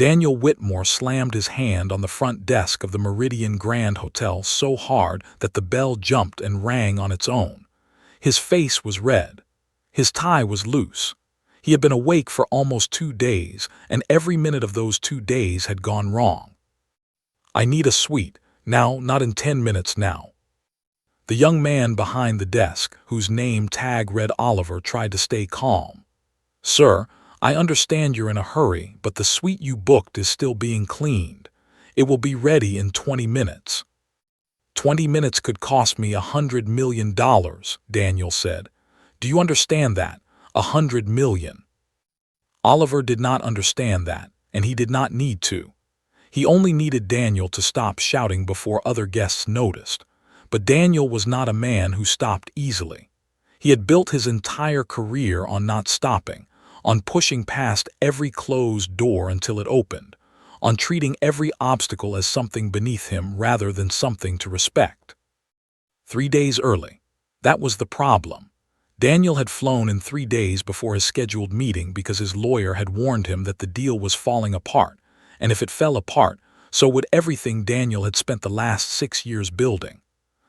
Daniel Whitmore slammed his hand on the front desk of the Meridian Grand Hotel so hard that the bell jumped and rang on its own. His face was red. His tie was loose. He had been awake for almost 2 days, and every minute of those 2 days had gone wrong. "I need a suite. Now, not in 10 minutes now." The young man behind the desk, whose name tag read Oliver, tried to stay calm. "Sir, I understand you're in a hurry, but the suite you booked is still being cleaned. It will be ready in 20 minutes. 20 minutes could cost me $100 million, Daniel said. "Do you understand that? $100 million. Oliver did not understand that, and he did not need to. He only needed Daniel to stop shouting before other guests noticed. But Daniel was not a man who stopped easily. He had built his entire career on not stopping, on pushing past every closed door until it opened, on treating every obstacle as something beneath him rather than something to respect. 3 days early. That was the problem. Daniel had flown in 3 days before his scheduled meeting because his lawyer had warned him that the deal was falling apart, and if it fell apart, so would everything Daniel had spent the last 6 years building.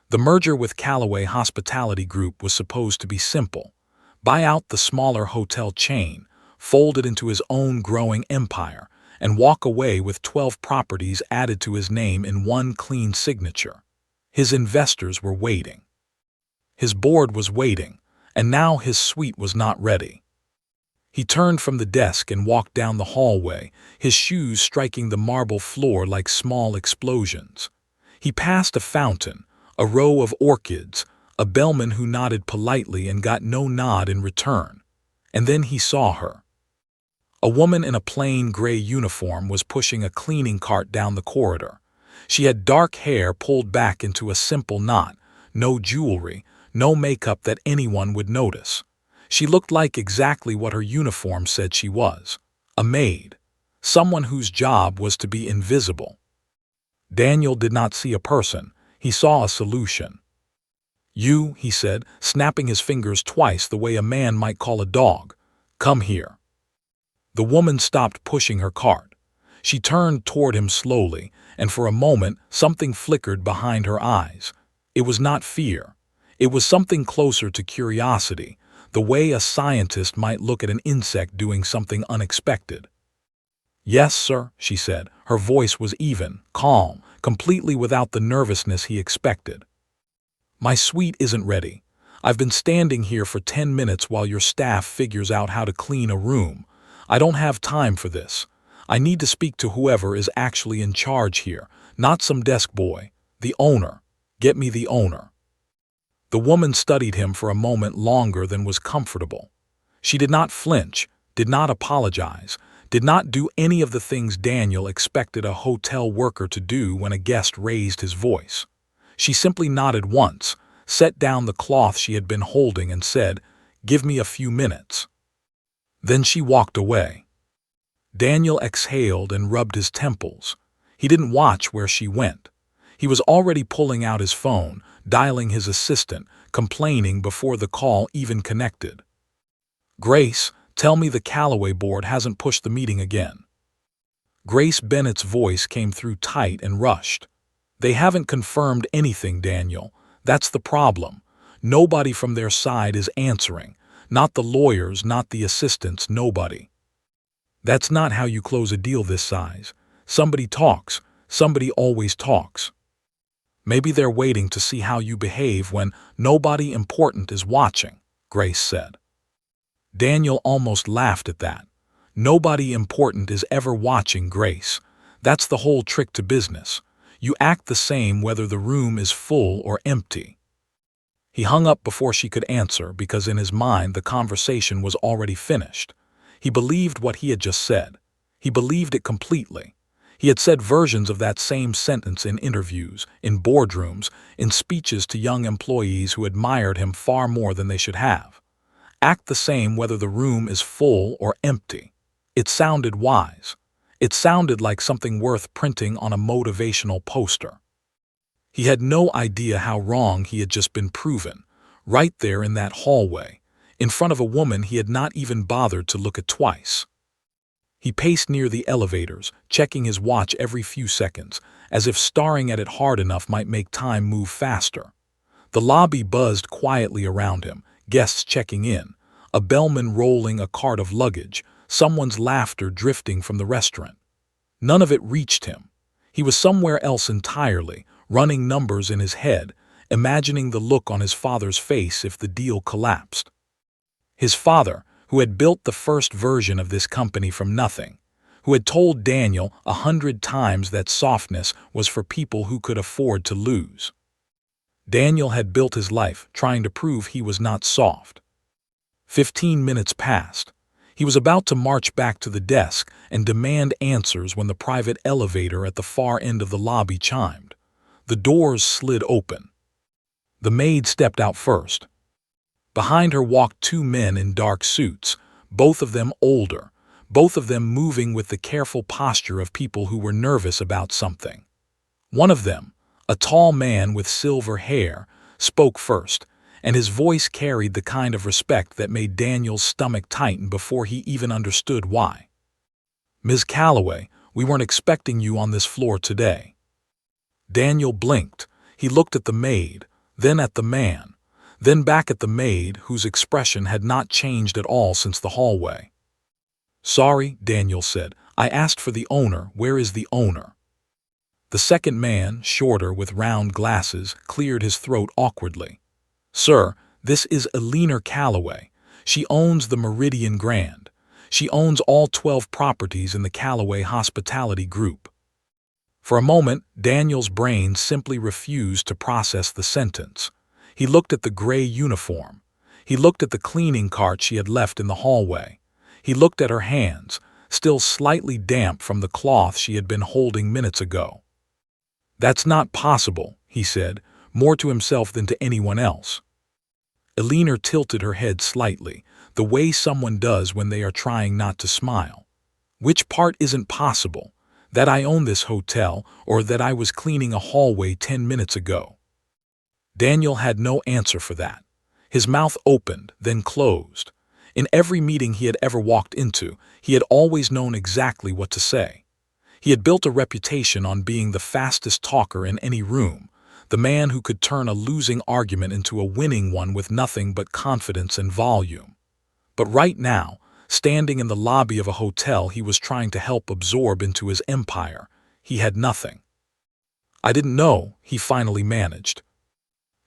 The merger with Callaway Hospitality Group was supposed to be simple. Buy out the smaller hotel chain, fold it into his own growing empire, and walk away with 12 properties added to his name in one clean signature. His investors were waiting. His board was waiting, and now his suite was not ready. He turned from the desk and walked down the hallway, his shoes striking the marble floor like small explosions. He passed a fountain, a row of orchids, a bellman who nodded politely and got no nod in return. And then he saw her. A woman in a plain gray uniform was pushing a cleaning cart down the corridor. She had dark hair pulled back into a simple knot, no jewelry, no makeup that anyone would notice. She looked like exactly what her uniform said she was, a maid, someone whose job was to be invisible. Daniel did not see a person, he saw a solution. "You," he said, snapping his fingers twice the way a man might call a dog, "come here." The woman stopped pushing her cart. She turned toward him slowly, and for a moment something flickered behind her eyes. It was not fear. It was something closer to curiosity, the way a scientist might look at an insect doing something unexpected. "Yes, sir," she said. Her voice was even, calm, completely without the nervousness he expected. "My suite isn't ready. I've been standing here for 10 minutes while your staff figures out how to clean a room. I don't have time for this. I need to speak to whoever is actually in charge here, not some desk boy. The owner. Get me the owner." The woman studied him for a moment longer than was comfortable. She did not flinch, did not apologize, did not do any of the things Daniel expected a hotel worker to do when a guest raised his voice. She simply nodded once, set down the cloth she had been holding and said, "Give me a few minutes." Then she walked away. Daniel exhaled and rubbed his temples. He didn't watch where she went. He was already pulling out his phone, dialing his assistant, complaining before the call even connected. "Grace, tell me the Callaway board hasn't pushed the meeting again." Grace Bennett's voice came through tight and rushed. "They haven't confirmed anything, Daniel. That's the problem. Nobody from their side is answering. Not the lawyers, not the assistants, nobody." "That's not how you close a deal this size. Somebody talks. Somebody always talks." "Maybe they're waiting to see how you behave when nobody important is watching," Grace said. Daniel almost laughed at that. Nobody important is ever watching, Grace. That's the whole trick to business. You act the same whether the room is full or empty. He hung up before she could answer because in his mind the conversation was already finished. He believed what he had just said. He believed it completely. He had said versions of that same sentence in interviews, in boardrooms, in speeches to young employees who admired him far more than they should have. Act the same whether the room is full or empty. It sounded wise. It sounded like something worth printing on a motivational poster. He had no idea how wrong he had just been proven, right there in that hallway, in front of a woman he had not even bothered to look at twice. He paced near the elevators, checking his watch every few seconds, as if staring at it hard enough might make time move faster. The lobby buzzed quietly around him, guests checking in, a bellman rolling a cart of luggage, someone's laughter drifting from the restaurant. None of it reached him. He was somewhere else entirely, running numbers in his head, imagining the look on his father's face if the deal collapsed. His father, who had built the first version of this company from nothing, who had told Daniel 100 times that softness was for people who could afford to lose. Daniel had built his life trying to prove he was not soft. 15 minutes passed. He was about to march back to the desk and demand answers when the private elevator at the far end of the lobby chimed. The doors slid open. The maid stepped out first. Behind her walked two men in dark suits, both of them older, both of them moving with the careful posture of people who were nervous about something. One of them, a tall man with silver hair, spoke first, and his voice carried the kind of respect that made Daniel's stomach tighten before he even understood why. "Ms. Calloway, we weren't expecting you on this floor today." Daniel blinked. He looked at the maid, then at the man, then back at the maid, whose expression had not changed at all since the hallway. "Sorry," Daniel said. "I asked for the owner. Where is the owner?" The second man, shorter with round glasses, cleared his throat awkwardly. "Sir, this is Eleanor Calloway. She owns the Meridian Grand. She owns all 12 properties in the Calloway Hospitality Group." For a moment, Daniel's brain simply refused to process the sentence. He looked at the gray uniform. He looked at the cleaning cart she had left in the hallway. He looked at her hands, still slightly damp from the cloth she had been holding minutes ago. "That's not possible," he said, more to himself than to anyone else. Eleanor tilted her head slightly, the way someone does when they are trying not to smile. "Which part isn't possible? That I own this hotel, or that I was cleaning a hallway 10 minutes ago?" Daniel had no answer for that. His mouth opened, then closed. In every meeting he had ever walked into, he had always known exactly what to say. He had built a reputation on being the fastest talker in any room, the man who could turn a losing argument into a winning one with nothing but confidence and volume. But right now, standing in the lobby of a hotel he was trying to help absorb into his empire, he had nothing. "I didn't know," he finally managed.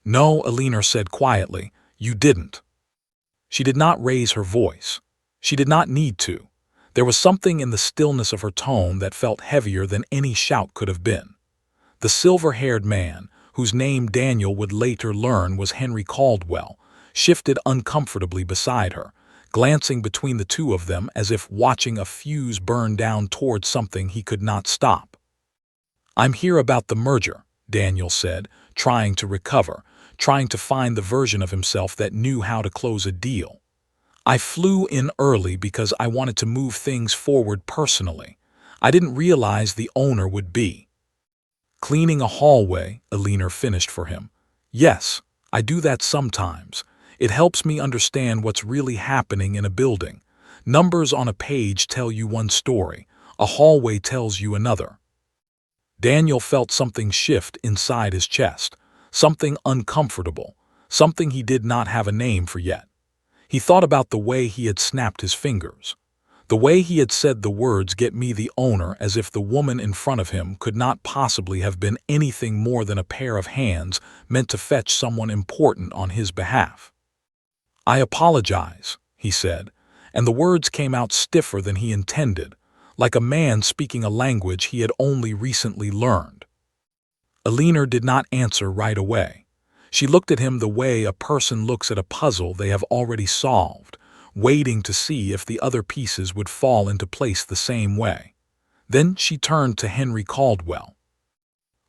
"No," Eleanor said quietly, "you didn't." She did not raise her voice. She did not need to. There was something in the stillness of her tone that felt heavier than any shout could have been. The silver-haired man, whose name Daniel would later learn was Henry Caldwell, shifted uncomfortably beside her, glancing between the two of them as if watching a fuse burn down towards something he could not stop. "I'm here about the merger," Daniel said, trying to recover, trying to find the version of himself that knew how to close a deal. "I flew in early because I wanted to move things forward personally. I didn't realize the owner would be." "Cleaning a hallway," Eleanor finished for him. "Yes, I do that sometimes. It helps me understand what's really happening in a building. Numbers on a page tell you one story. A hallway tells you another." Daniel felt something shift inside his chest, something uncomfortable, something he did not have a name for yet. He thought about the way he had snapped his fingers, the way he had said the words "get me the owner," as if the woman in front of him could not possibly have been anything more than a pair of hands meant to fetch someone important on his behalf. "I apologize," he said, and the words came out stiffer than he intended, like a man speaking a language he had only recently learned. Eleanor did not answer right away. She looked at him the way a person looks at a puzzle they have already solved, waiting to see if the other pieces would fall into place the same way. Then she turned to Henry Caldwell.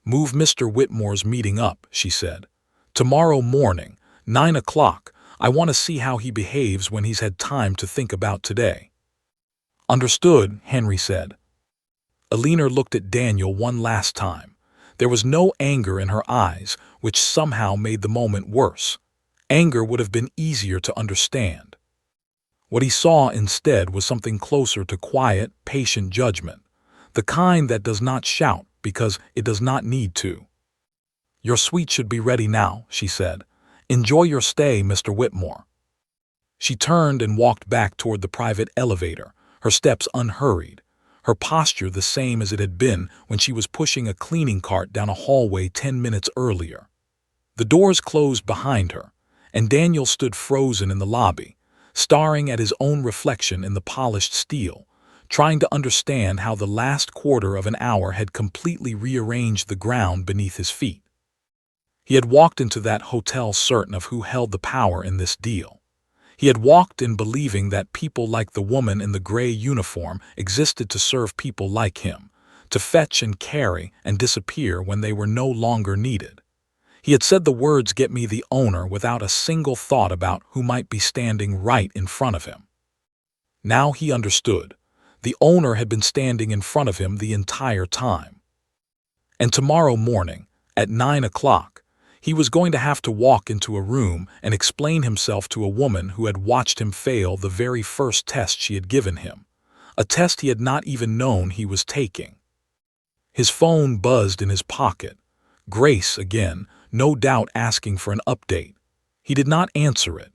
"Move Mr. Whitmore's meeting up," she said. "Tomorrow morning, 9 o'clock, I want to see how he behaves when he's had time to think about today." "Understood," Henry said. Eleanor looked at Daniel one last time. There was no anger in her eyes, which somehow made the moment worse. Anger would have been easier to understand. What he saw instead was something closer to quiet, patient judgment, the kind that does not shout because it does not need to. "Your suite should be ready now," she said. "Enjoy your stay, Mr. Whitmore." She turned and walked back toward the private elevator, her steps unhurried, her posture the same as it had been when she was pushing a cleaning cart down a hallway 10 minutes earlier. The doors closed behind her, and Daniel stood frozen in the lobby, staring at his own reflection in the polished steel, trying to understand how the last quarter of an hour had completely rearranged the ground beneath his feet. He had walked into that hotel certain of who held the power in this deal. He had walked in believing that people like the woman in the gray uniform existed to serve people like him, to fetch and carry and disappear when they were no longer needed. He had said the words "get me the owner" without a single thought about who might be standing right in front of him. Now he understood. The owner had been standing in front of him the entire time. And tomorrow morning, at 9 o'clock, he was going to have to walk into a room and explain himself to a woman who had watched him fail the very first test she had given him, a test he had not even known he was taking. His phone buzzed in his pocket. Grace again, no doubt asking for an update. He did not answer it.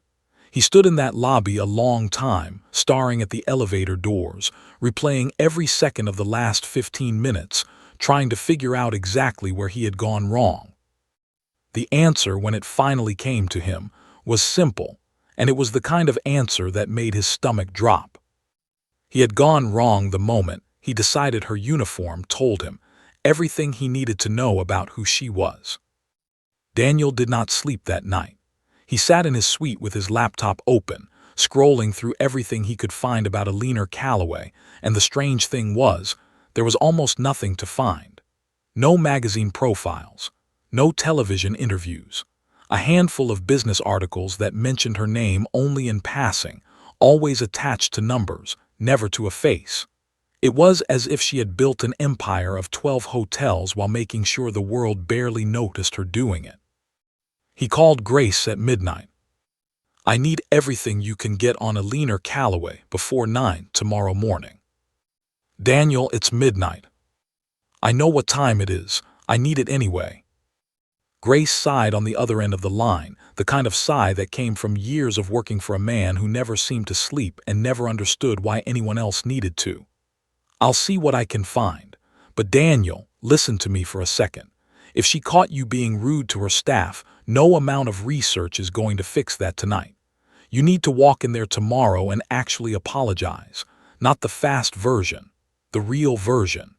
He stood in that lobby a long time, staring at the elevator doors, replaying every second of the last 15 minutes, trying to figure out exactly where he had gone wrong. The answer, when it finally came to him, was simple, and it was the kind of answer that made his stomach drop. He had gone wrong the moment he decided her uniform told him everything he needed to know about who she was. Daniel did not sleep that night. He sat in his suite with his laptop open, scrolling through everything he could find about Alina Calloway, and the strange thing was, there was almost nothing to find. No magazine profiles, no television interviews, a handful of business articles that mentioned her name only in passing, always attached to numbers, never to a face. It was as if she had built an empire of 12 hotels while making sure the world barely noticed her doing it. He called Grace at midnight. "I need everything you can get on Alina Calloway before 9 tomorrow morning." "Daniel, it's midnight." "I know what time it is. I need it anyway." Grace sighed on the other end of the line, the kind of sigh that came from years of working for a man who never seemed to sleep and never understood why anyone else needed to. "I'll see what I can find. But Daniel, listen to me for a second. If she caught you being rude to her staff, no amount of research is going to fix that tonight. You need to walk in there tomorrow and actually apologize, not the fast version, the real version."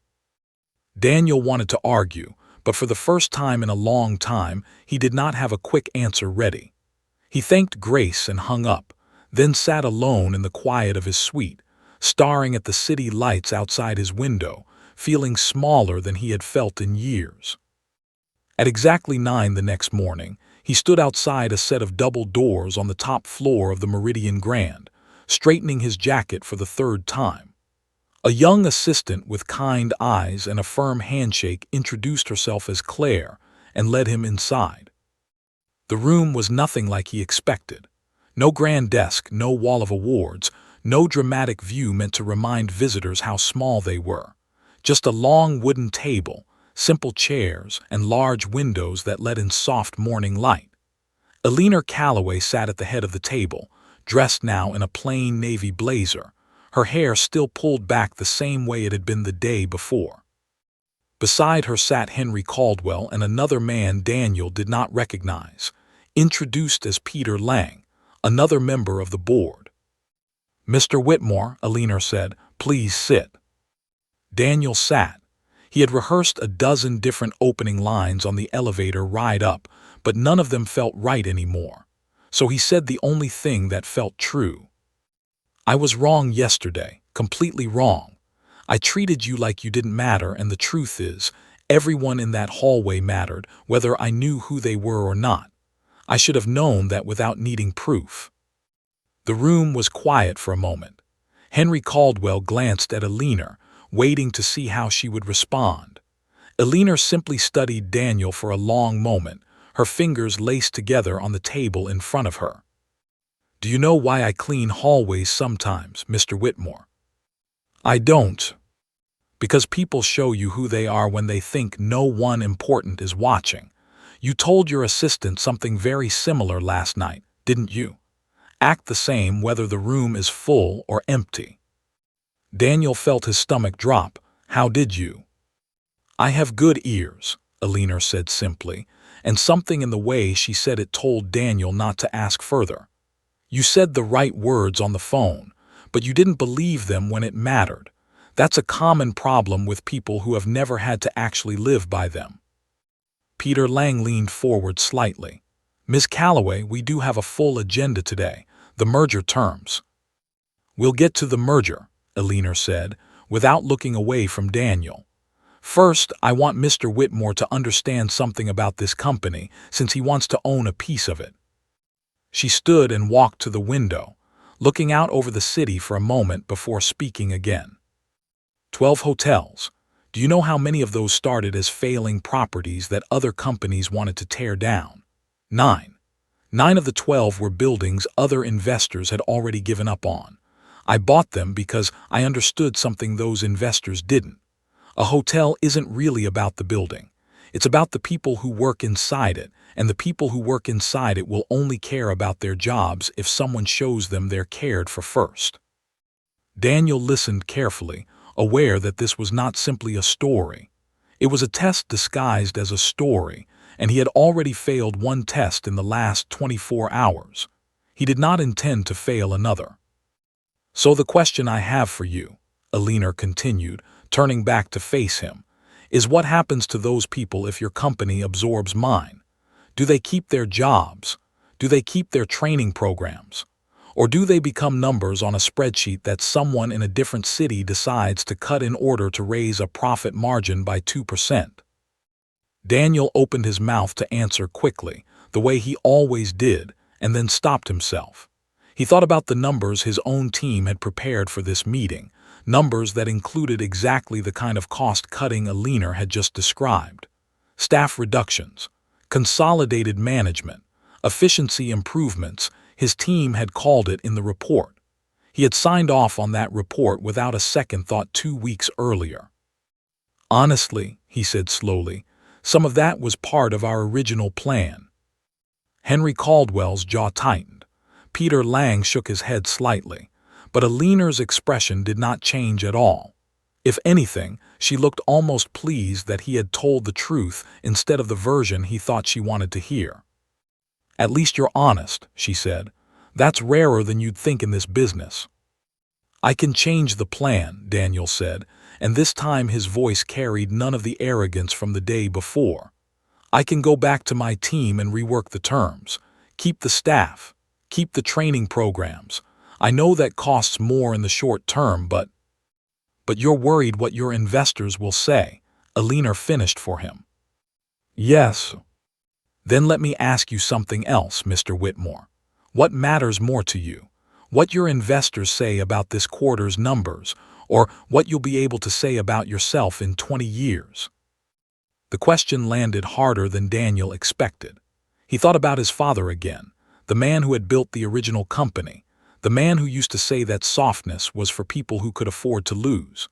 Daniel wanted to argue, but for the first time in a long time, he did not have a quick answer ready. He thanked Grace and hung up, then sat alone in the quiet of his suite, staring at the city lights outside his window, feeling smaller than he had felt in years. At exactly 9 the next morning, he stood outside a set of double doors on the top floor of the Meridian Grand, straightening his jacket for the third time. A young assistant with kind eyes and a firm handshake introduced herself as Claire and led him inside. The room was nothing like he expected. No grand desk, no wall of awards, no dramatic view meant to remind visitors how small they were. Just a long wooden table, simple chairs, and large windows that let in soft morning light. Alina Calloway sat at the head of the table, dressed now in a plain navy blazer, her hair still pulled back the same way it had been the day before. Beside her sat Henry Caldwell and another man Daniel did not recognize, introduced as Peter Lang, another member of the board. "Mr. Whitmore," Alina said, "please sit." Daniel sat. He had rehearsed a dozen different opening lines on the elevator ride up, but none of them felt right anymore. So he said the only thing that felt true. "I was wrong yesterday, completely wrong. I treated you like you didn't matter, and the truth is, everyone in that hallway mattered, whether I knew who they were or not. I should have known that without needing proof." The room was quiet for a moment. Henry Caldwell glanced at Alina, waiting to see how she would respond. Alina simply studied Daniel for a long moment, her fingers laced together on the table in front of her. Do you know why I clean hallways sometimes, Mr. Whitmore? I don't. Because people show you who they are when they think no one important is watching. You told your assistant something very similar last night, didn't you? Act the same whether the room is full or empty. Daniel felt his stomach drop. How did you? I have good ears, Alina said simply, and something in the way she said it told Daniel not to ask further. You said the right words on the phone, but you didn't believe them when it mattered. That's a common problem with people who have never had to actually live by them. Peter Lang leaned forward slightly. Ms. Calloway, we do have a full agenda today, the merger terms. We'll get to the merger, Alina said, without looking away from Daniel. First, I want Mr. Whitmore to understand something about this company, since he wants to own a piece of it. She stood and walked to the window, looking out over the city for a moment before speaking again. 12 hotels. Do you know how many of those started as failing properties that other companies wanted to tear down? 9. 9 of the 12 were buildings other investors had already given up on. I bought them because I understood something those investors didn't. A hotel isn't really about the building. It's about the people who work inside it, and the people who work inside it will only care about their jobs if someone shows them they're cared for first. Daniel listened carefully, aware that this was not simply a story. It was a test disguised as a story, and he had already failed one test in the last 24 hours. He did not intend to fail another. So the question I have for you, Alina continued, turning back to face him, is what happens to those people if your company absorbs mine? Do they keep their jobs? Do they keep their training programs? Or do they become numbers on a spreadsheet that someone in a different city decides to cut in order to raise a profit margin by 2%? Daniel opened his mouth to answer quickly, the way he always did, and then stopped himself. He thought about the numbers his own team had prepared for this meeting, numbers that included exactly the kind of cost-cutting Alina had just described. Staff reductions, consolidated management, efficiency improvements, his team had called it in the report. He had signed off on that report without a second thought 2 weeks earlier. Honestly, he said slowly, some of that was part of our original plan. Henry Caldwell's jaw tightened. Peter Lang shook his head slightly, but Alina's expression did not change at all. If anything, she looked almost pleased that he had told the truth instead of the version he thought she wanted to hear. At least you're honest, she said. That's rarer than you'd think in this business. I can change the plan, Daniel said, and this time his voice carried none of the arrogance from the day before. I can go back to my team and rework the terms, keep the staff, keep the training programs. I know that costs more in the short term, but you're worried what your investors will say, Alina finished for him. Yes. Then let me ask you something else, Mr. Whitmore. What matters more to you? What your investors say about this quarter's numbers, or what you'll be able to say about yourself in 20 years? The question landed harder than Daniel expected. He thought about his father again, the man who had built the original company, the man who used to say that softness was for people who could afford to lose.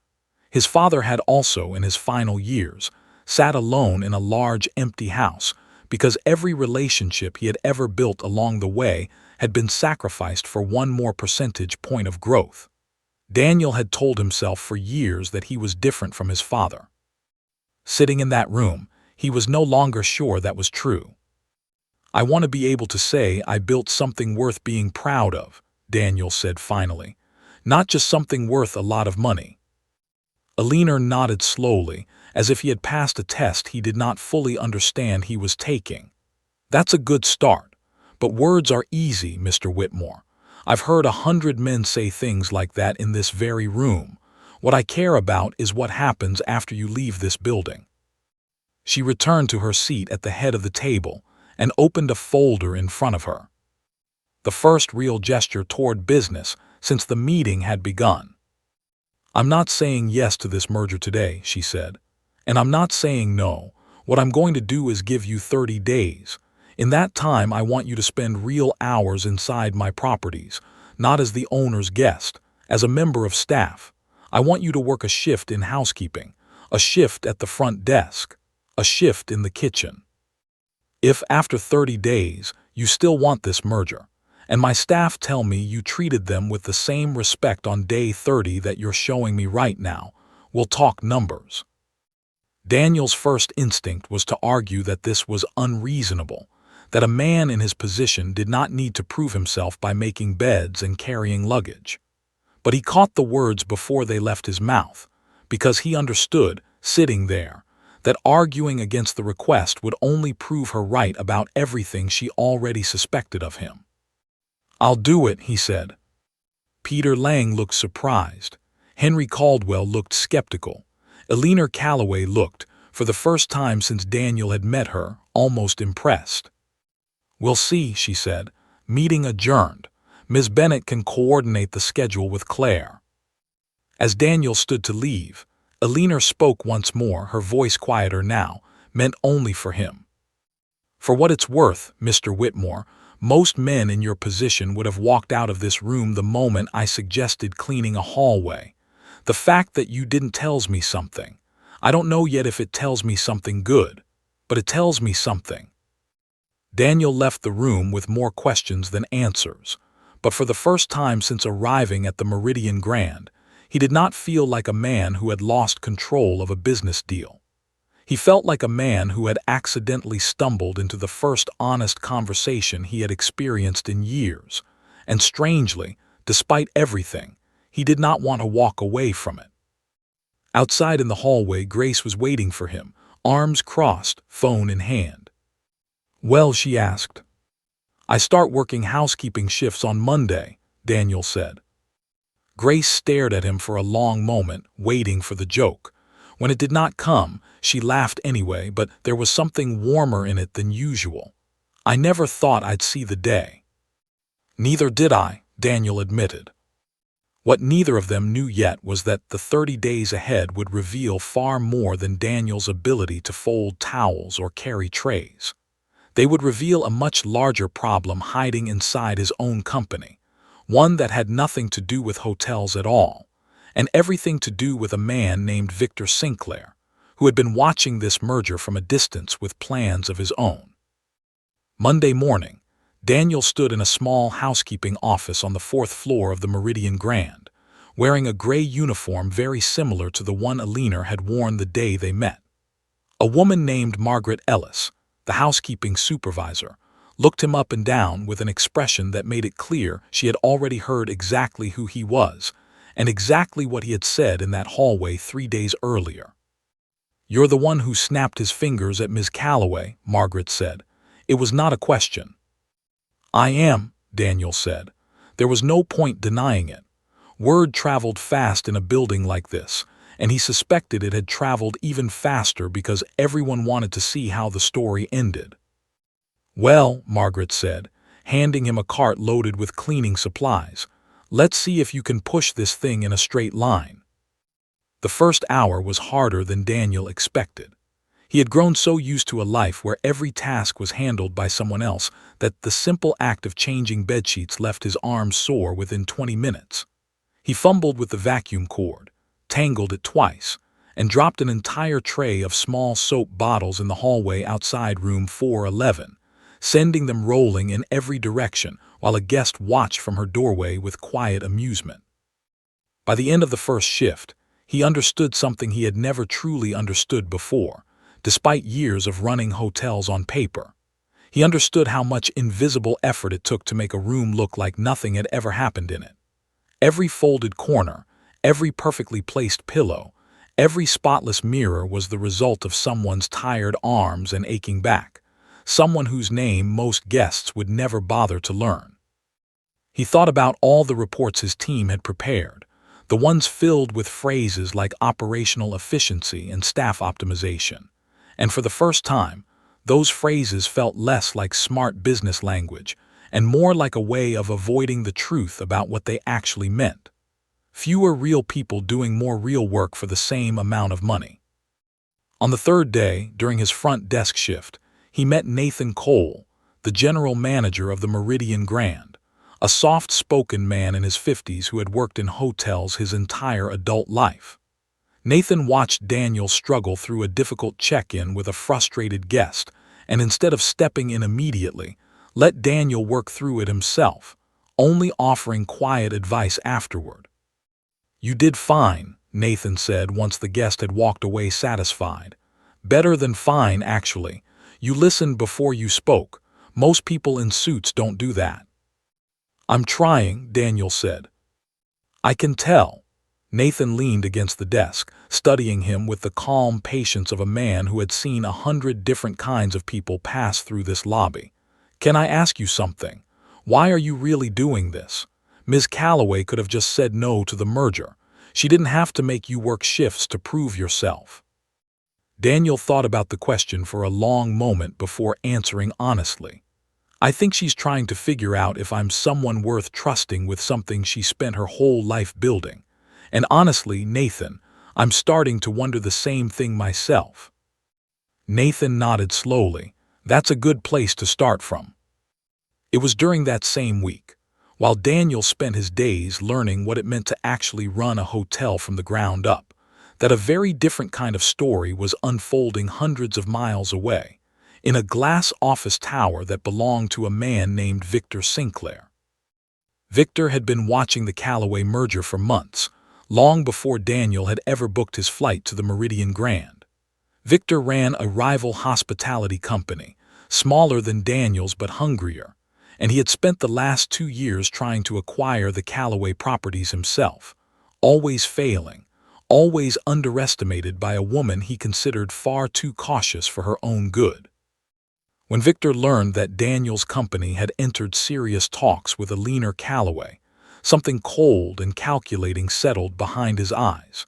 His father had also, in his final years, sat alone in a large empty house because every relationship he had ever built along the way had been sacrificed for one more percentage point of growth. Daniel had told himself for years that he was different from his father. Sitting in that room, he was no longer sure that was true. I want to be able to say I built something worth being proud of, Daniel said finally, not just something worth a lot of money. Alina nodded slowly, as if he had passed a test he did not fully understand he was taking. That's a good start, but words are easy, Mr. Whitmore. I've heard 100 men say things like that in this very room. What I care about is what happens after you leave this building. She returned to her seat at the head of the table and opened a folder in front of her. The first real gesture toward business since the meeting had begun. I'm not saying yes to this merger today, she said. And I'm not saying no. What I'm going to do is give you 30 days. In that time, I want you to spend real hours inside my properties, not as the owner's guest, as a member of staff. I want you to work a shift in housekeeping, a shift at the front desk, a shift in the kitchen. If after 30 days you still want this merger, and my staff tell me you treated them with the same respect on day 30 that you're showing me right now, we'll talk numbers. Daniel's first instinct was to argue that this was unreasonable, that a man in his position did not need to prove himself by making beds and carrying luggage. But he caught the words before they left his mouth, because he understood, sitting there, that arguing against the request would only prove her right about everything she already suspected of him. "I'll do it," he said. Peter Lang looked surprised. Henry Caldwell looked skeptical. Eleanor Calloway looked, for the first time since Daniel had met her, almost impressed. "We'll see," she said. "Meeting adjourned. Ms. Bennett can coordinate the schedule with Claire." As Daniel stood to leave, Eleanor spoke once more, her voice quieter now, meant only for him. "For what it's worth, Mr. Whitmore, most men in your position would have walked out of this room the moment I suggested cleaning a hallway. The fact that you didn't tells me something. I don't know yet if it tells me something good, but it tells me something." Daniel left the room with more questions than answers, but for the first time since arriving at the Meridian Grand, he did not feel like a man who had lost control of a business deal. He felt like a man who had accidentally stumbled into the first honest conversation he had experienced in years, and strangely, despite everything, he did not want to walk away from it. Outside in the hallway, Grace was waiting for him, arms crossed, phone in hand. "Well," she asked. "I start working housekeeping shifts on Monday," Daniel said. Grace stared at him for a long moment, waiting for the joke. When it did not come, she laughed anyway, but there was something warmer in it than usual. "I never thought I'd see the day." "Neither did I," Daniel admitted. What neither of them knew yet was that the 30 days ahead would reveal far more than Daniel's ability to fold towels or carry trays. They would reveal a much larger problem hiding inside his own company, one that had nothing to do with hotels at all, and everything to do with a man named Victor Sinclair, who had been watching this merger from a distance with plans of his own. Monday morning, Daniel stood in a small housekeeping office on the 4th floor of the Meridian Grand, wearing a gray uniform very similar to the one Eleanor had worn the day they met. A woman named Margaret Ellis, the housekeeping supervisor, looked him up and down with an expression that made it clear she had already heard exactly who he was and exactly what he had said in that hallway 3 days earlier. "You're the one who snapped his fingers at Ms. Calloway," Margaret said. "It was not a question." "I am," Daniel said. There was no point denying it. Word traveled fast in a building like this, and he suspected it had traveled even faster because everyone wanted to see how the story ended. "Well," Margaret said, handing him a cart loaded with cleaning supplies, "let's see if you can push this thing in a straight line." The first hour was harder than Daniel expected. He had grown so used to a life where every task was handled by someone else that the simple act of changing bedsheets left his arms sore within 20 minutes. He fumbled with the vacuum cord, tangled it twice, and dropped an entire tray of small soap bottles in the hallway outside room 411, sending them rolling in every direction while a guest watched from her doorway with quiet amusement. By the end of the first shift, he understood something he had never truly understood before. Despite years of running hotels on paper, he understood how much invisible effort it took to make a room look like nothing had ever happened in it. Every folded corner, every perfectly placed pillow, every spotless mirror was the result of someone's tired arms and aching back, someone whose name most guests would never bother to learn. He thought about all the reports his team had prepared, the ones filled with phrases like operational efficiency and staff optimization. And for the first time, those phrases felt less like smart business language and more like a way of avoiding the truth about what they actually meant. Fewer real people doing more real work for the same amount of money. On the third day, during his front desk shift, he met Nathan Cole, the general manager of the Meridian Grand, a soft-spoken man in his 50s who had worked in hotels his entire adult life. Nathan watched Daniel struggle through a difficult check-in with a frustrated guest, and instead of stepping in immediately, let Daniel work through it himself, only offering quiet advice afterward. "You did fine," Nathan said once the guest had walked away satisfied. "Better than fine, actually. You listened before you spoke. Most people in suits don't do that." "I'm trying," Daniel said. "I can tell." Nathan leaned against the desk, studying him with the calm patience of a man who had seen 100 different kinds of people pass through this lobby. "Can I ask you something? Why are you really doing this? Ms. Calloway could have just said no to the merger. She didn't have to make you work shifts to prove yourself." Daniel thought about the question for a long moment before answering honestly. "I think she's trying to figure out if I'm someone worth trusting with something she spent her whole life building. And honestly, Nathan, I'm starting to wonder the same thing myself." Nathan nodded slowly. "That's a good place to start from." It was during that same week, while Daniel spent his days learning what it meant to actually run a hotel from the ground up, that a very different kind of story was unfolding hundreds of miles away, in a glass office tower that belonged to a man named Victor Sinclair. Victor had been watching the Calloway merger for months, long before Daniel had ever booked his flight to the Meridian Grand. Victor ran a rival hospitality company, smaller than Daniel's but hungrier, and he had spent the last 2 years trying to acquire the Calloway properties himself, always failing, always underestimated by a woman he considered far too cautious for her own good. When Victor learned that Daniel's company had entered serious talks with a leaner Calloway, something cold and calculating settled behind his eyes.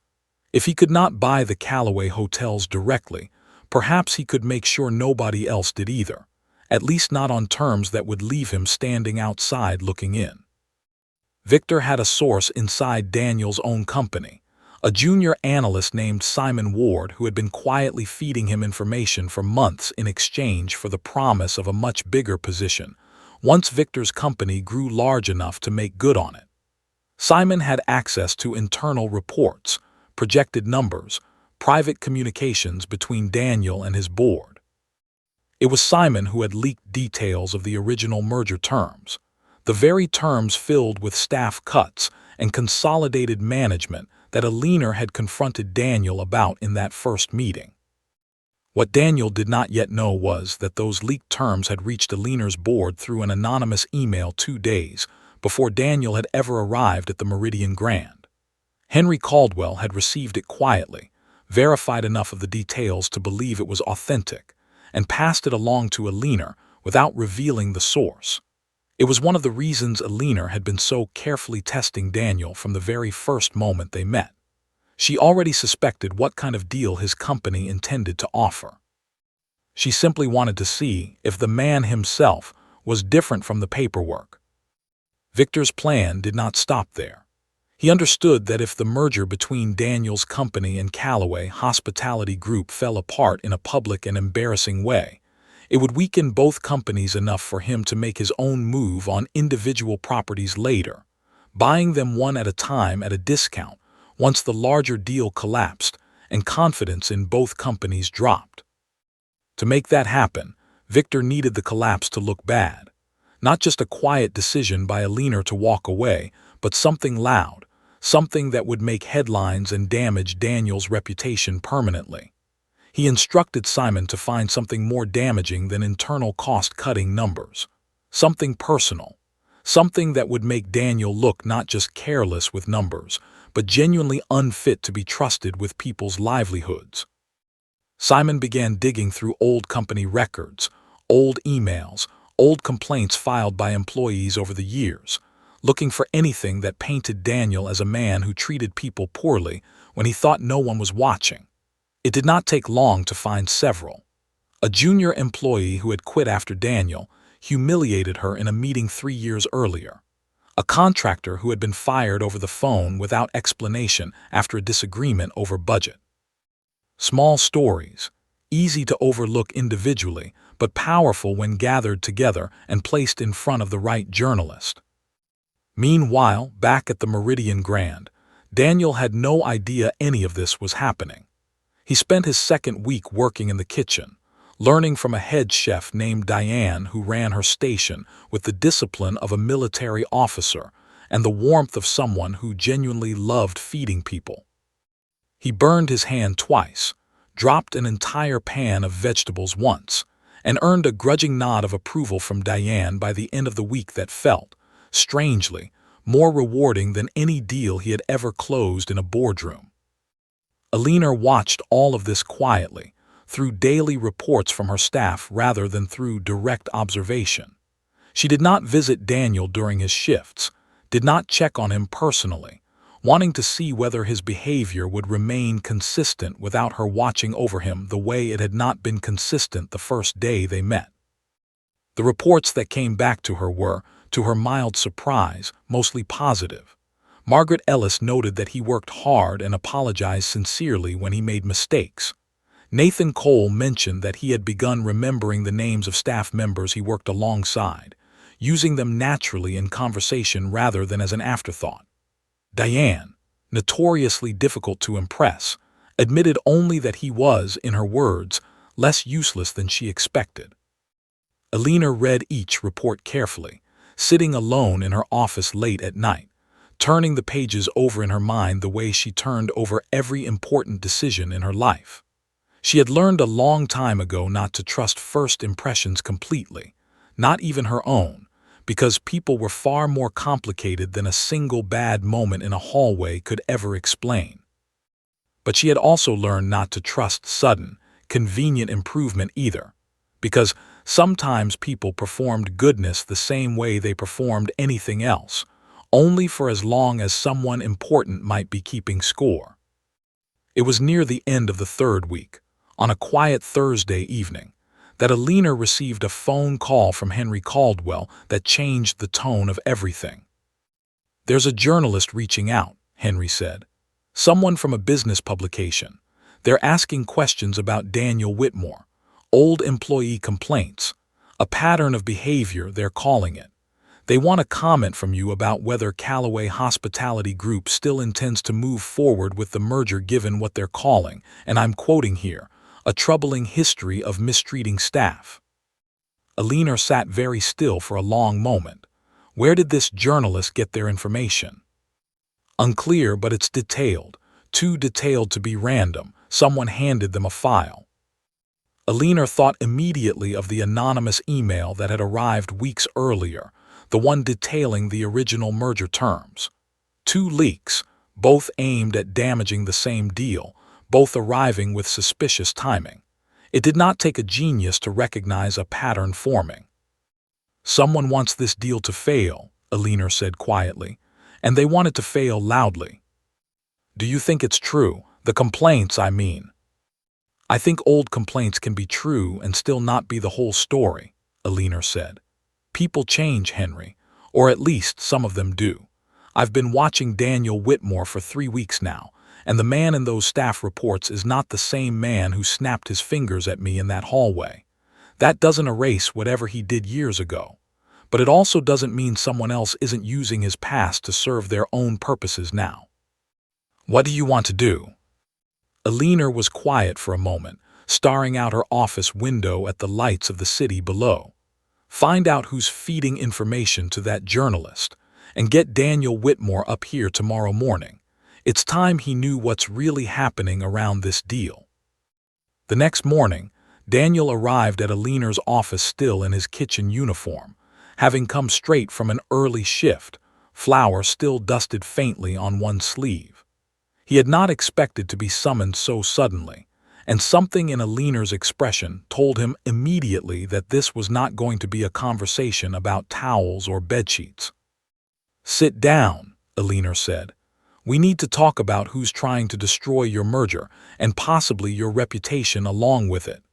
If he could not buy the Calloway hotels directly, perhaps he could make sure nobody else did either, at least not on terms that would leave him standing outside looking in. Victor had a source inside Daniel's own company, a junior analyst named Simon Ward who had been quietly feeding him information for months in exchange for the promise of a much bigger position, once Victor's company grew large enough to make good on it. Simon had access to internal reports, projected numbers, private communications between Daniel and his board. It was Simon who had leaked details of the original merger terms, the very terms filled with staff cuts and consolidated management that a leaner had confronted Daniel about in that first meeting. What Daniel did not yet know was that those leaked terms had reached a leaner's board through an anonymous email 2 days before Daniel had ever arrived at the Meridian Grand. Henry Caldwell had received it quietly, verified enough of the details to believe it was authentic, and passed it along to a leaner without revealing the source. It was one of the reasons a leaner had been so carefully testing Daniel from the very first moment they met. She already suspected what kind of deal his company intended to offer. She simply wanted to see if the man himself was different from the paperwork. Victor's plan did not stop there. He understood that if the merger between Daniel's company and Calloway Hospitality Group fell apart in a public and embarrassing way, it would weaken both companies enough for him to make his own move on individual properties later, buying them one at a time at a discount once the larger deal collapsed and confidence in both companies dropped. To make that happen, Victor needed the collapse to look bad. Not just a quiet decision by a leaner to walk away, but something loud, something that would make headlines and damage Daniel's reputation permanently. He instructed Simon to find something more damaging than internal cost-cutting numbers, something personal, something that would make Daniel look not just careless with numbers, but genuinely unfit to be trusted with people's livelihoods. Simon began digging through old company records, old emails, old complaints filed by employees over the years, looking for anything that painted Daniel as a man who treated people poorly when he thought no one was watching. It did not take long to find several. A junior employee who had quit after Daniel humiliated her in a meeting 3 years earlier. A contractor who had been fired over the phone without explanation after a disagreement over budget. Small stories, easy to overlook individually, but powerful when gathered together and placed in front of the right journalist. Meanwhile, back at the Meridian Grand, Daniel had no idea any of this was happening. He spent his second week working in the kitchen, learning from a head chef named Diane who ran her station with the discipline of a military officer and the warmth of someone who genuinely loved feeding people. He burned his hand twice, dropped an entire pan of vegetables once, and earned a grudging nod of approval from Diane by the end of the week that felt, strangely, more rewarding than any deal he had ever closed in a boardroom. Alina watched all of this quietly, through daily reports from her staff rather than through direct observation. She did not visit Daniel during his shifts, did not check on him personally, wanting to see whether his behavior would remain consistent without her watching over him the way it had not been consistent the first day they met. The reports that came back to her were, to her mild surprise, mostly positive. Margaret Ellis noted that he worked hard and apologized sincerely when he made mistakes. Nathan Cole mentioned that he had begun remembering the names of staff members he worked alongside, using them naturally in conversation rather than as an afterthought. Diane, notoriously difficult to impress, admitted only that he was, in her words, less useless than she expected. Alina read each report carefully, sitting alone in her office late at night, turning the pages over in her mind the way she turned over every important decision in her life. She had learned a long time ago not to trust first impressions completely, not even her own, because people were far more complicated than a single bad moment in a hallway could ever explain. But she had also learned not to trust sudden, convenient improvement either, because sometimes people performed goodness the same way they performed anything else, only for as long as someone important might be keeping score. It was near the end of the third week, on a quiet Thursday evening, that Alina received a phone call from Henry Caldwell that changed the tone of everything. "There's a journalist reaching out," Henry said. "Someone from a business publication. They're asking questions about Daniel Whitmore, old employee complaints, a pattern of behavior they're calling it. They want a comment from you about whether Callaway Hospitality Group still intends to move forward with the merger given what they're calling, and I'm quoting here, a troubling history of mistreating staff." Alina sat very still for a long moment. Where did this journalist get their information? Unclear, but it's detailed, too detailed to be random. Someone handed them a file. Alina thought immediately of the anonymous email that had arrived weeks earlier, the one detailing the original merger terms. 2 leaks, both aimed at damaging the same deal, both arriving with suspicious timing. It did not take a genius to recognize a pattern forming. "Someone wants this deal to fail," Alina said quietly, "and they want it to fail loudly." "Do you think it's true? The complaints, I mean." "I think old complaints can be true and still not be the whole story," Alina said. "People change, Henry, or at least some of them do. I've been watching Daniel Whitmore for 3 weeks now, and the man in those staff reports is not the same man who snapped his fingers at me in that hallway. That doesn't erase whatever he did years ago. But it also doesn't mean someone else isn't using his past to serve their own purposes now. What do you want to do?" Alina was quiet for a moment, staring out her office window at the lights of the city below. "Find out who's feeding information to that journalist, and get Daniel Whitmore up here tomorrow morning. It's time he knew what's really happening around this deal." The next morning, Daniel arrived at Alina's office still in his kitchen uniform, having come straight from an early shift, flour still dusted faintly on one sleeve. He had not expected to be summoned so suddenly, and something in Alina's expression told him immediately that this was not going to be a conversation about towels or bedsheets. "Sit down," Alina said. "We need to talk about who's trying to destroy your merger and possibly your reputation along with it."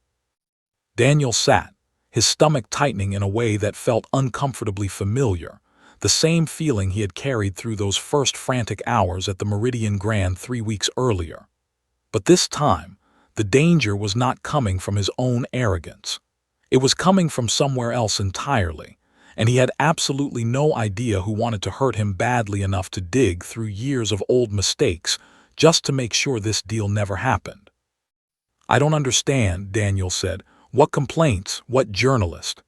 Daniel sat, his stomach tightening in a way that felt uncomfortably familiar, the same feeling he had carried through those first frantic hours at the Meridian Grand 3 weeks earlier. But this time, The danger was not coming from his own arrogance. It was coming from somewhere else entirely, and he had absolutely no idea who wanted to hurt him badly enough to dig through years of old mistakes just to make sure this deal never happened. "I don't understand," Daniel said. "What complaints? What journalist?"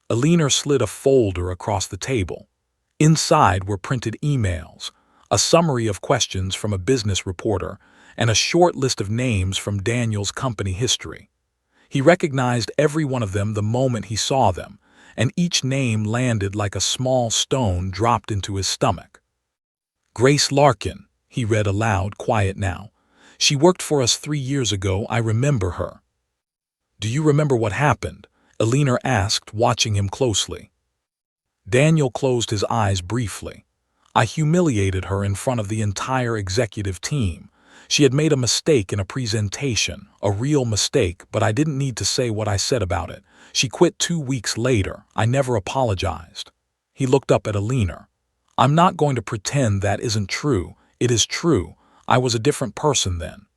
Alina slid a folder across the table. Inside were printed emails, a summary of questions from a business reporter, and a short list of names from Daniel's company history. He recognized every one of them the moment he saw them, and each name landed like a small stone dropped into his stomach. "Grace Larkin," he read aloud, quiet now. "She worked for us 3 years ago. I remember her." "Do you remember what happened?" Alina asked, watching him closely. Daniel closed his eyes briefly. "I humiliated her in front of the entire executive team. She had made a mistake in a presentation, a real mistake, but I didn't need to say what I said about it. She quit 2 weeks later. I never apologized." He looked up at Alina. "I'm not going to pretend that isn't true. It is true. I was a different person then.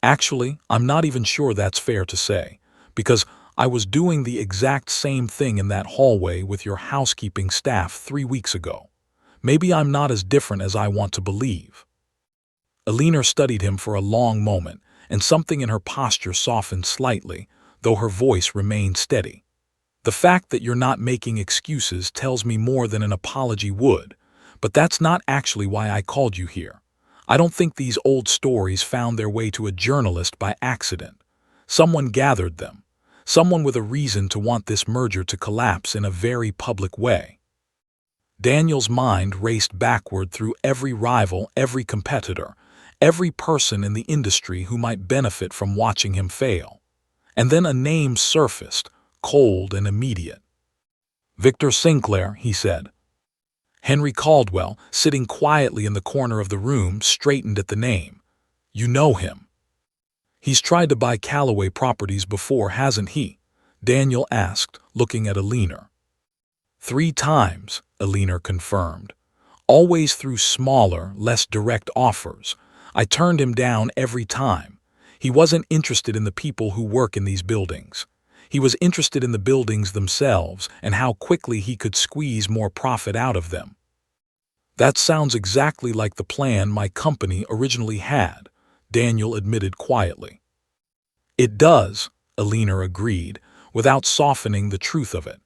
Actually, I'm not even sure that's fair to say, because I was doing the exact same thing in that hallway with your housekeeping staff 3 weeks ago. Maybe I'm not as different as I want to believe." Alina studied him for a long moment, and something in her posture softened slightly, though her voice remained steady. "The fact that you're not making excuses tells me more than an apology would, but that's not actually why I called you here. I don't think these old stories found their way to a journalist by accident. Someone gathered them. Someone with a reason to want this merger to collapse in a very public way." Daniel's mind raced backward through every rival, every competitor, every person in the industry who might benefit from watching him fail. And then a name surfaced, cold and immediate. "Victor Sinclair," he said. Henry Caldwell, sitting quietly in the corner of the room, straightened at the name. "You know him." "He's tried to buy Callaway properties before, hasn't he?" Daniel asked, looking at Alina. "3 times, Alina confirmed. "Always through smaller, less direct offers. I turned him down every time. He wasn't interested in the people who work in these buildings. He was interested in the buildings themselves and how quickly he could squeeze more profit out of them." "That sounds exactly like the plan my company originally had," Daniel admitted quietly. "It does," Alina agreed, without softening the truth of it.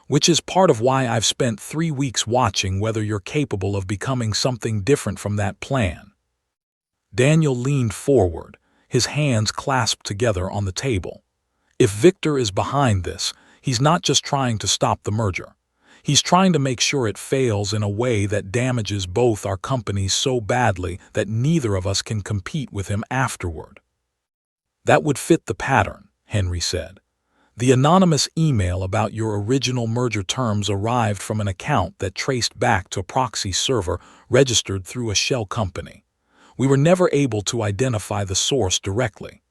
"Which is part of why I've spent 3 weeks watching whether you're capable of becoming something different from that plan." Daniel leaned forward, his hands clasped together on the table. "If Victor is behind this, he's not just trying to stop the merger. He's trying to make sure it fails in a way that damages both our companies so badly that neither of us can compete with him afterward." "That would fit the pattern," Henry said. "The anonymous email about your original merger terms arrived from an account that traced back to a proxy server registered through a shell company. We were never able to identify the source directly,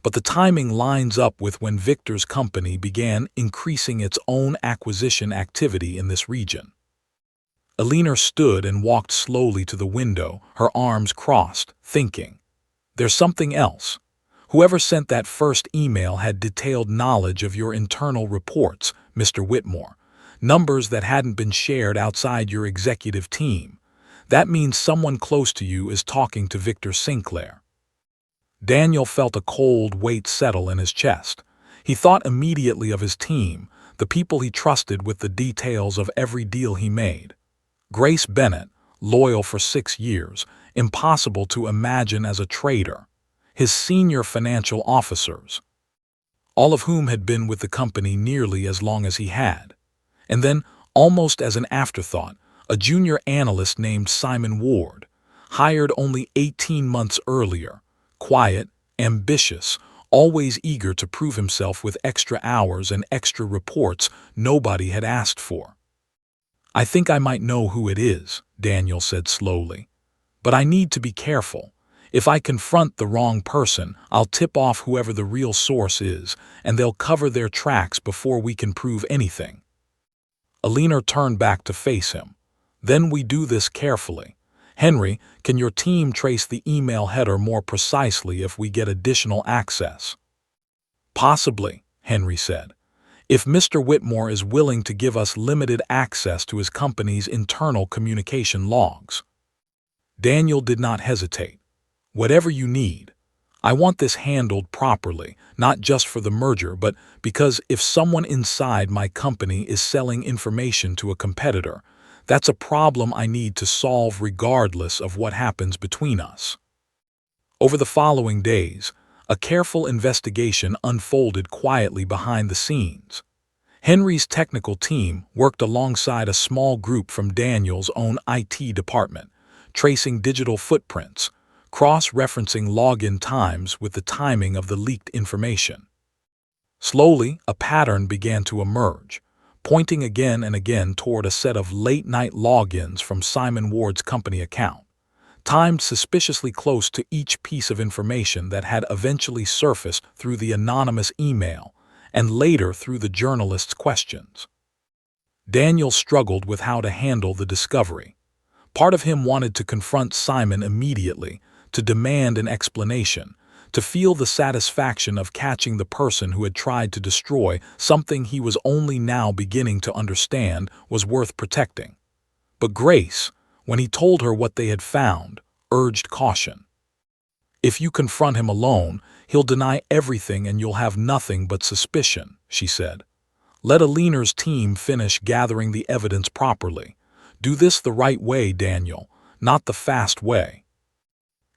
but the timing lines up with when Victor's company began increasing its own acquisition activity in this region." Alina stood and walked slowly to the window, her arms crossed, thinking. "There's something else. Whoever sent that first email had detailed knowledge of your internal reports, Mr. Whitmore, numbers that hadn't been shared outside your executive team. That means someone close to you is talking to Victor Sinclair." Daniel felt a cold weight settle in his chest. He thought immediately of his team, the people he trusted with the details of every deal he made. Grace Bennett, loyal for 6 years, impossible to imagine as a traitor. His senior financial officers, all of whom had been with the company nearly as long as he had. And then, almost as an afterthought, a junior analyst named Simon Ward, hired only 18 months earlier, quiet, ambitious, always eager to prove himself with extra hours and extra reports nobody had asked for. "I think I might know who it is," Daniel said slowly. "But I need to be careful. If I confront the wrong person, I'll tip off whoever the real source is, and they'll cover their tracks before we can prove anything." Alina turned back to face him. "Then we do this carefully. Henry, can your team trace the email header more precisely if we get additional access? Possibly, Henry said. If Mr. Whitmore is willing to give us limited access to his company's internal communication logs. Daniel did not hesitate. Whatever you need. I want this handled properly, not just for the merger, but because if someone inside my company is selling information to a competitor, that's a problem I need to solve regardless of what happens between us. Over the following days, a careful investigation unfolded quietly behind the scenes. Henry's technical team worked alongside a small group from Daniel's own IT department, tracing digital footprints, cross-referencing login times with the timing of the leaked information. Slowly, a pattern began to emerge, pointing again and again toward a set of late-night logins from Simon Ward's company account, timed suspiciously close to each piece of information that had eventually surfaced through the anonymous email and later through the journalist's questions. Daniel struggled with how to handle the discovery. Part of him wanted to confront Simon immediately, to demand an explanation, to feel the satisfaction of catching the person who had tried to destroy something he was only now beginning to understand was worth protecting. But Grace, when he told her what they had found, urged caution. If you confront him alone, he'll deny everything and you'll have nothing but suspicion, she said. Let Aliner's team finish gathering the evidence properly. Do this the right way, Daniel, not the fast way.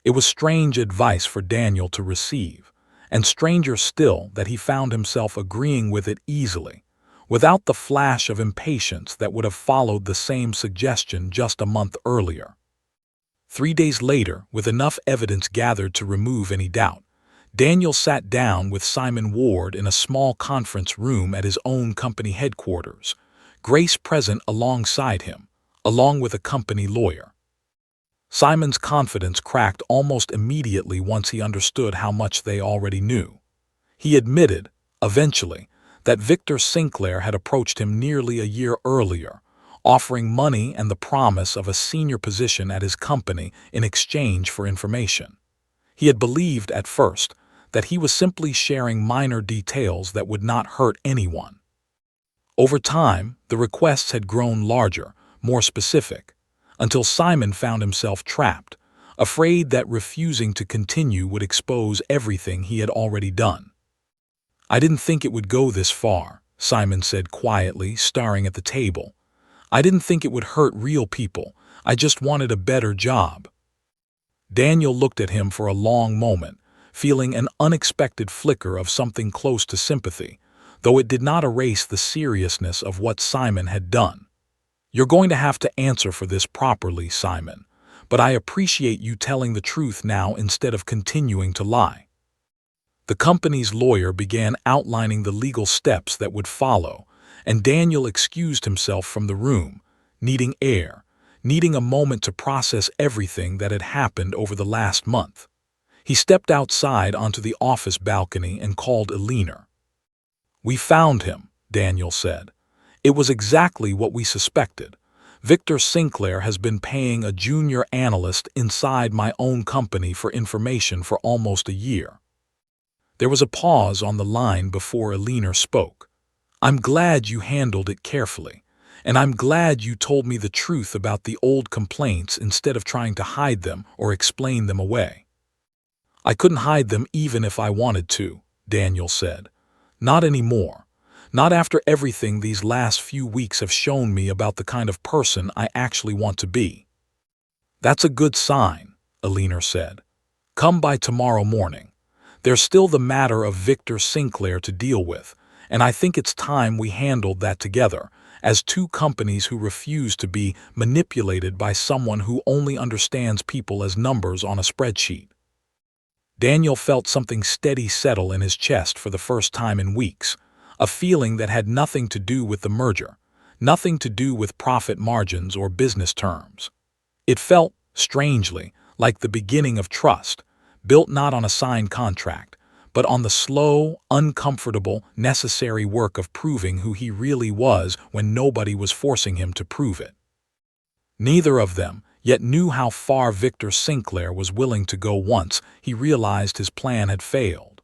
It was strange advice for Daniel to receive, and stranger still that he found himself agreeing with it easily, without the flash of impatience that would have followed the same suggestion just a month earlier. 3 days later, with enough evidence gathered to remove any doubt, Daniel sat down with Simon Ward in a small conference room at his own company headquarters, Grace present alongside him, along with a company lawyer. Simon's confidence cracked almost immediately once he understood how much they already knew. He admitted, eventually, that Victor Sinclair had approached him nearly a year earlier, offering money and the promise of a senior position at his company in exchange for information. He had believed at first that he was simply sharing minor details that would not hurt anyone. Over time, the requests had grown larger, more specific, until Simon found himself trapped, afraid that refusing to continue would expose everything he had already done. I didn't think it would go this far, Simon said quietly, staring at the table. I didn't think it would hurt real people. I just wanted a better job. Daniel looked at him for a long moment, feeling an unexpected flicker of something close to sympathy, though it did not erase the seriousness of what Simon had done. You're going to have to answer for this properly, Simon, but I appreciate you telling the truth now instead of continuing to lie. The company's lawyer began outlining the legal steps that would follow, and Daniel excused himself from the room, needing air, needing a moment to process everything that had happened over the last month. He stepped outside onto the office balcony and called Aliner. We found him, Daniel said. It was exactly what we suspected. Victor Sinclair has been paying a junior analyst inside my own company for information for almost a year. There was a pause on the line before Aliner spoke. I'm glad you handled it carefully, and I'm glad you told me the truth about the old complaints instead of trying to hide them or explain them away. I couldn't hide them even if I wanted to, Daniel said. Not anymore. Not after everything these last few weeks have shown me about the kind of person I actually want to be. That's a good sign, Aliner said. Come by tomorrow morning. There's still the matter of Victor Sinclair to deal with, and I think it's time we handled that together, as two companies who refuse to be manipulated by someone who only understands people as numbers on a spreadsheet. Daniel felt something steady settle in his chest for the first time in weeks, a feeling that had nothing to do with the merger, nothing to do with profit margins or business terms. It felt, strangely, like the beginning of trust, built not on a signed contract, but on the slow, uncomfortable, necessary work of proving who he really was when nobody was forcing him to prove it. Neither of them, yet knew how far Victor Sinclair was willing to go once he realized his plan had failed,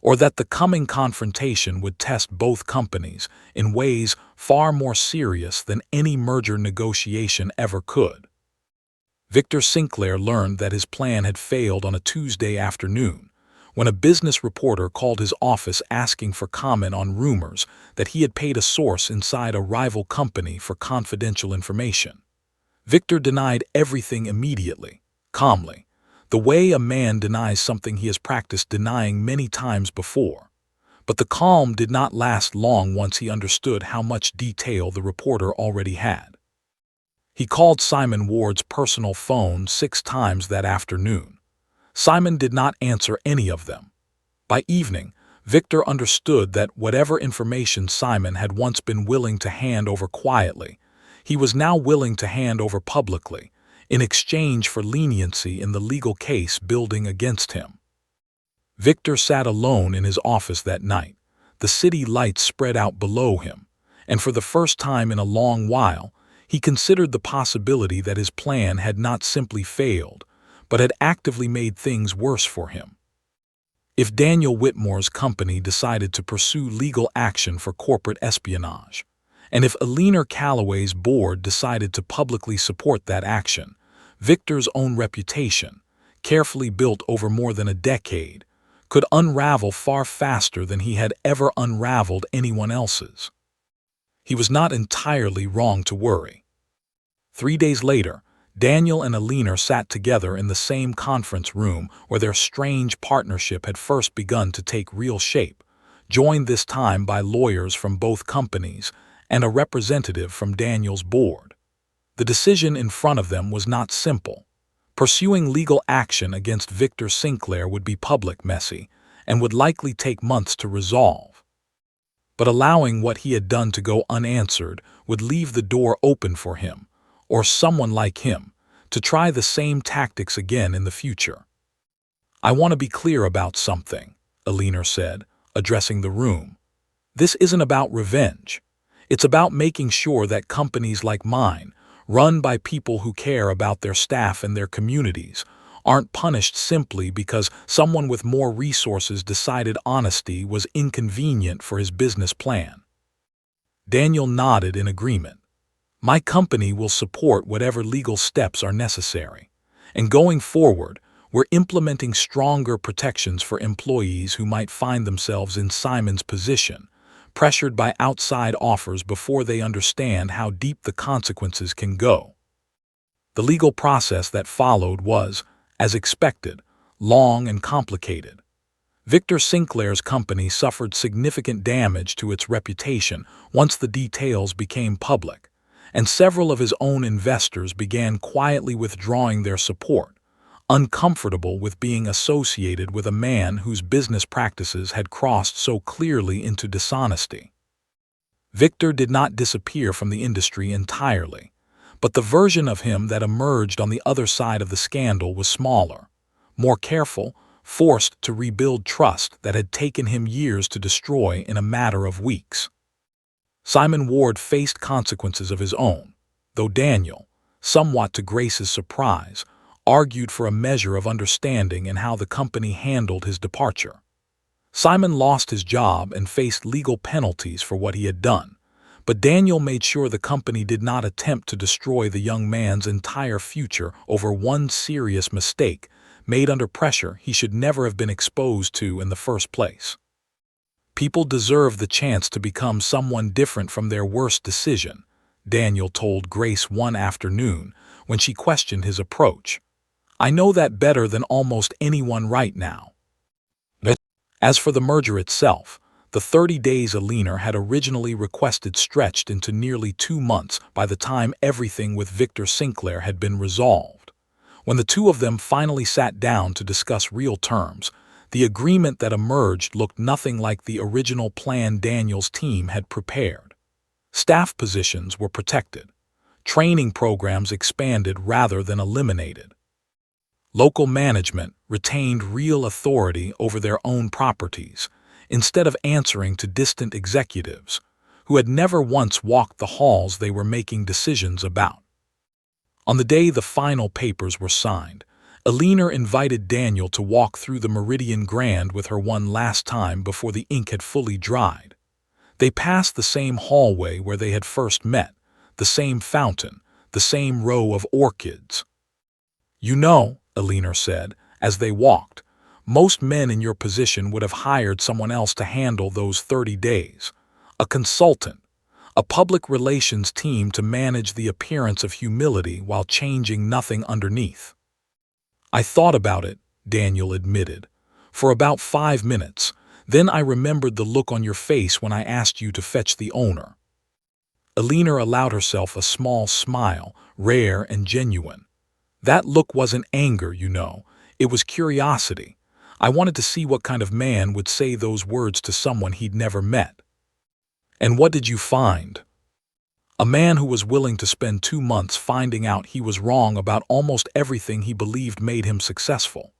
or that the coming confrontation would test both companies in ways far more serious than any merger negotiation ever could. Victor Sinclair learned that his plan had failed on a Tuesday afternoon, when a business reporter called his office asking for comment on rumors that he had paid a source inside a rival company for confidential information. Victor denied everything immediately, calmly, the way a man denies something he has practiced denying many times before. But the calm did not last long once he understood how much detail the reporter already had. He called Simon Ward's personal phone 6 times that afternoon. Simon did not answer any of them. By evening, Victor understood that whatever information Simon had once been willing to hand over quietly, he was now willing to hand over publicly, in exchange for leniency in the legal case building against him. Victor sat alone in his office that night, the city lights spread out below him, and for the first time in a long while, he considered the possibility that his plan had not simply failed, but had actively made things worse for him. If Daniel Whitmore's company decided to pursue legal action for corporate espionage, and if Eleanor Calloway's board decided to publicly support that action, Victor's own reputation, carefully built over more than a decade, could unravel far faster than he had ever unraveled anyone else's. He was not entirely wrong to worry. 3 days later, Daniel and Eleanor sat together in the same conference room where their strange partnership had first begun to take real shape, joined this time by lawyers from both companies and a representative from Daniel's board. The decision in front of them was not simple. Pursuing legal action against Victor Sinclair would be public, messy, and would likely take months to resolve. But allowing what he had done to go unanswered would leave the door open for him, or someone like him, to try the same tactics again in the future. "I want to be clear about something," Eleanor said, addressing the room. "This isn't about revenge. It's about making sure that companies like mine, run by people who care about their staff and their communities, aren't punished simply because someone with more resources decided honesty was inconvenient for his business plan." Daniel nodded in agreement. "My company will support whatever legal steps are necessary, and going forward, we're implementing stronger protections for employees who might find themselves in Simon's position, pressured by outside offers before they understand how deep the consequences can go." The legal process that followed was, as expected, long and complicated. Victor Sinclair's company suffered significant damage to its reputation once the details became public, and several of his own investors began quietly withdrawing their support, uncomfortable with being associated with a man whose business practices had crossed so clearly into dishonesty. Victor did not disappear from the industry entirely, but the version of him that emerged on the other side of the scandal was smaller, more careful, forced to rebuild trust that had taken him years to destroy in a matter of weeks. Simon Ward faced consequences of his own, though Daniel, somewhat to Grace's surprise, argued for a measure of understanding in how the company handled his departure. Simon lost his job and faced legal penalties for what he had done, but Daniel made sure the company did not attempt to destroy the young man's entire future over one serious mistake made under pressure he should never have been exposed to in the first place. "People deserve the chance to become someone different from their worst decision," Daniel told Grace one afternoon when she questioned his approach. "I know that better than almost anyone right now." As for the merger itself, the 30 days Eleanor had originally requested stretched into nearly 2 months by the time everything with Victor Sinclair had been resolved. When the two of them finally sat down to discuss real terms, the agreement that emerged looked nothing like the original plan Daniel's team had prepared. Staff positions were protected, training programs expanded rather than eliminated. Local management retained real authority over their own properties, instead of answering to distant executives, who had never once walked the halls they were making decisions about. On the day the final papers were signed, Alina invited Daniel to walk through the Meridian Grand with her one last time before the ink had fully dried. They passed the same hallway where they had first met, the same fountain, the same row of orchids. "You know," Alina said, as they walked, "most men in your position would have hired someone else to handle those 30 days. A consultant, a public relations team to manage the appearance of humility while changing nothing underneath." "I thought about it," Daniel admitted, "for about 5 minutes. Then I remembered the look on your face when I asked you to fetch the owner." Alina allowed herself a small smile, rare and genuine. "That look wasn't anger, you know. It was curiosity. I wanted to see what kind of man would say those words to someone he'd never met." "And what did you find?" "A man who was willing to spend 2 months finding out he was wrong about almost everything he believed made him successful."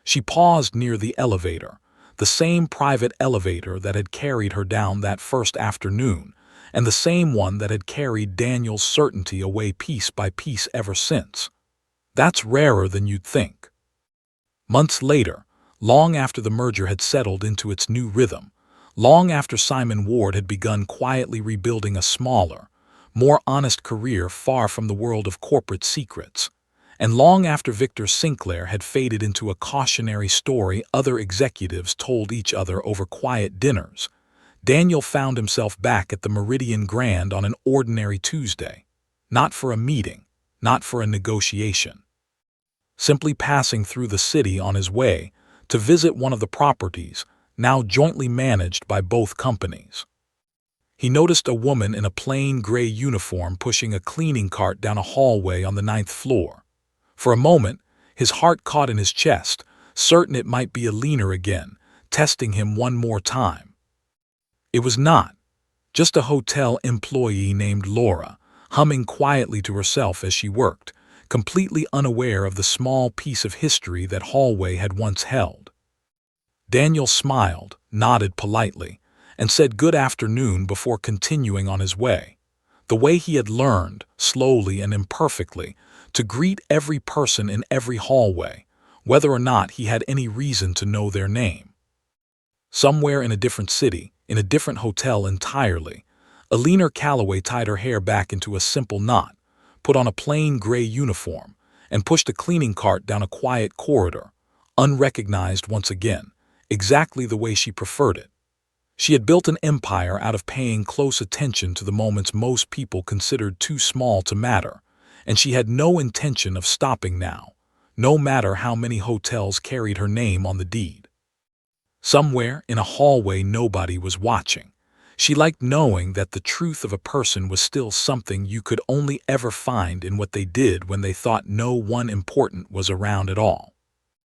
She paused near the elevator, the same private elevator that had carried her down that first afternoon, and the same one that had carried Daniel's certainty away piece by piece ever since. "That's rarer than you'd think." Months later, long after the merger had settled into its new rhythm, long after Simon Ward had begun quietly rebuilding a smaller, more honest career far from the world of corporate secrets, and long after Victor Sinclair had faded into a cautionary story other executives told each other over quiet dinners, Daniel found himself back at the Meridian Grand on an ordinary Tuesday, not for a meeting, not for a negotiation. Simply passing through the city on his way to visit one of the properties now jointly managed by both companies. He noticed a woman in a plain gray uniform pushing a cleaning cart down a hallway on the 9th floor. For a moment, his heart caught in his chest, certain it might be Alina again, testing him one more time. It was not. Just a hotel employee named Laura, humming quietly to herself as she worked, completely unaware of the small piece of history that hallway had once held. Daniel smiled, nodded politely, and said good afternoon before continuing on his way. The way he had learned, slowly and imperfectly, to greet every person in every hallway, whether or not he had any reason to know their name. Somewhere in a different city, in a different hotel entirely, Alina Calloway tied her hair back into a simple knot, put on a plain gray uniform, and pushed a cleaning cart down a quiet corridor, unrecognized once again, exactly the way she preferred it. She had built an empire out of paying close attention to the moments most people considered too small to matter, and she had no intention of stopping now, no matter how many hotels carried her name on the deed. Somewhere in a hallway nobody was watching. She liked knowing that the truth of a person was still something you could only ever find in what they did when they thought no one important was around at all.